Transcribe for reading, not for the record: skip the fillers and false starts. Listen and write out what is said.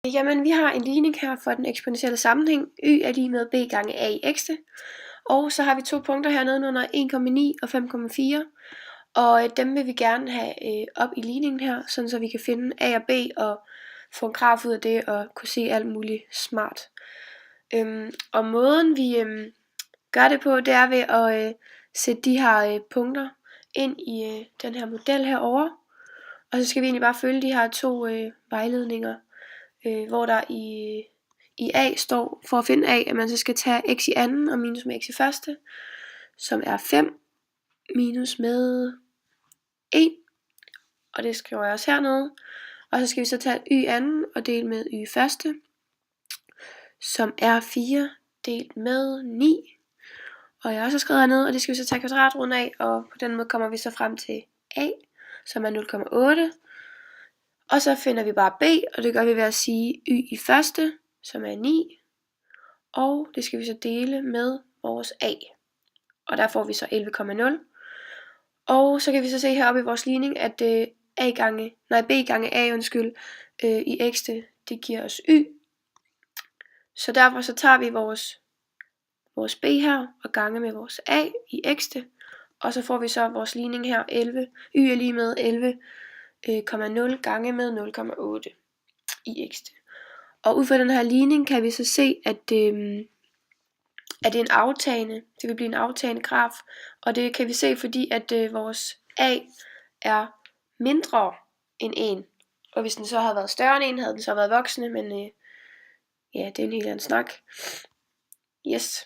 Jamen, vi har en ligning her for den eksponentielle sammenhæng. Y er lige med b gange a i x'te. Og så har vi to punkter hernede under 1,9 og 5,4. Og dem vil vi gerne have op i ligningen her, sådan så vi kan finde a og b og få en graf ud af det og kunne se alt muligt smart. Og måden vi gør det på, det er ved at sætte de her punkter ind i den her model herovre. Og så skal vi egentlig bare følge de her to vejledninger, hvor der i A står, for at finde A, at man så skal tage x i anden og minus med x i første, som er 5 minus med 1, og det skriver jeg også hernede. Og så skal vi så tage y anden og dele med y første, som er 4 delt med 9. Og jeg har også skrevet hernede, og det skal vi så tage kvadratroden af, og på den måde kommer vi så frem til a, som er 0,8. Og så finder vi bare b, og det gør vi ved at sige y i første, som er 9. Og det skal vi så dele med vores a. Og der får vi så 11,0. Og så kan vi så se heroppe i vores ligning, at b gange a i x'te, det giver os y. Så derfor så tager vi vores b her og gange med vores a i x'te. Og så får vi så vores ligning her, y er lige med 11,0 gange med 0,8 i x'te. Og ud fra den her ligning kan vi så se, at det er en aftagende. Det vil blive en aftagende graf. Og det kan vi se, fordi at vores a er mindre end 1. Og hvis den så havde været større end 1, havde den så været voksende. Men ja, det er en helt anden snak. Yes.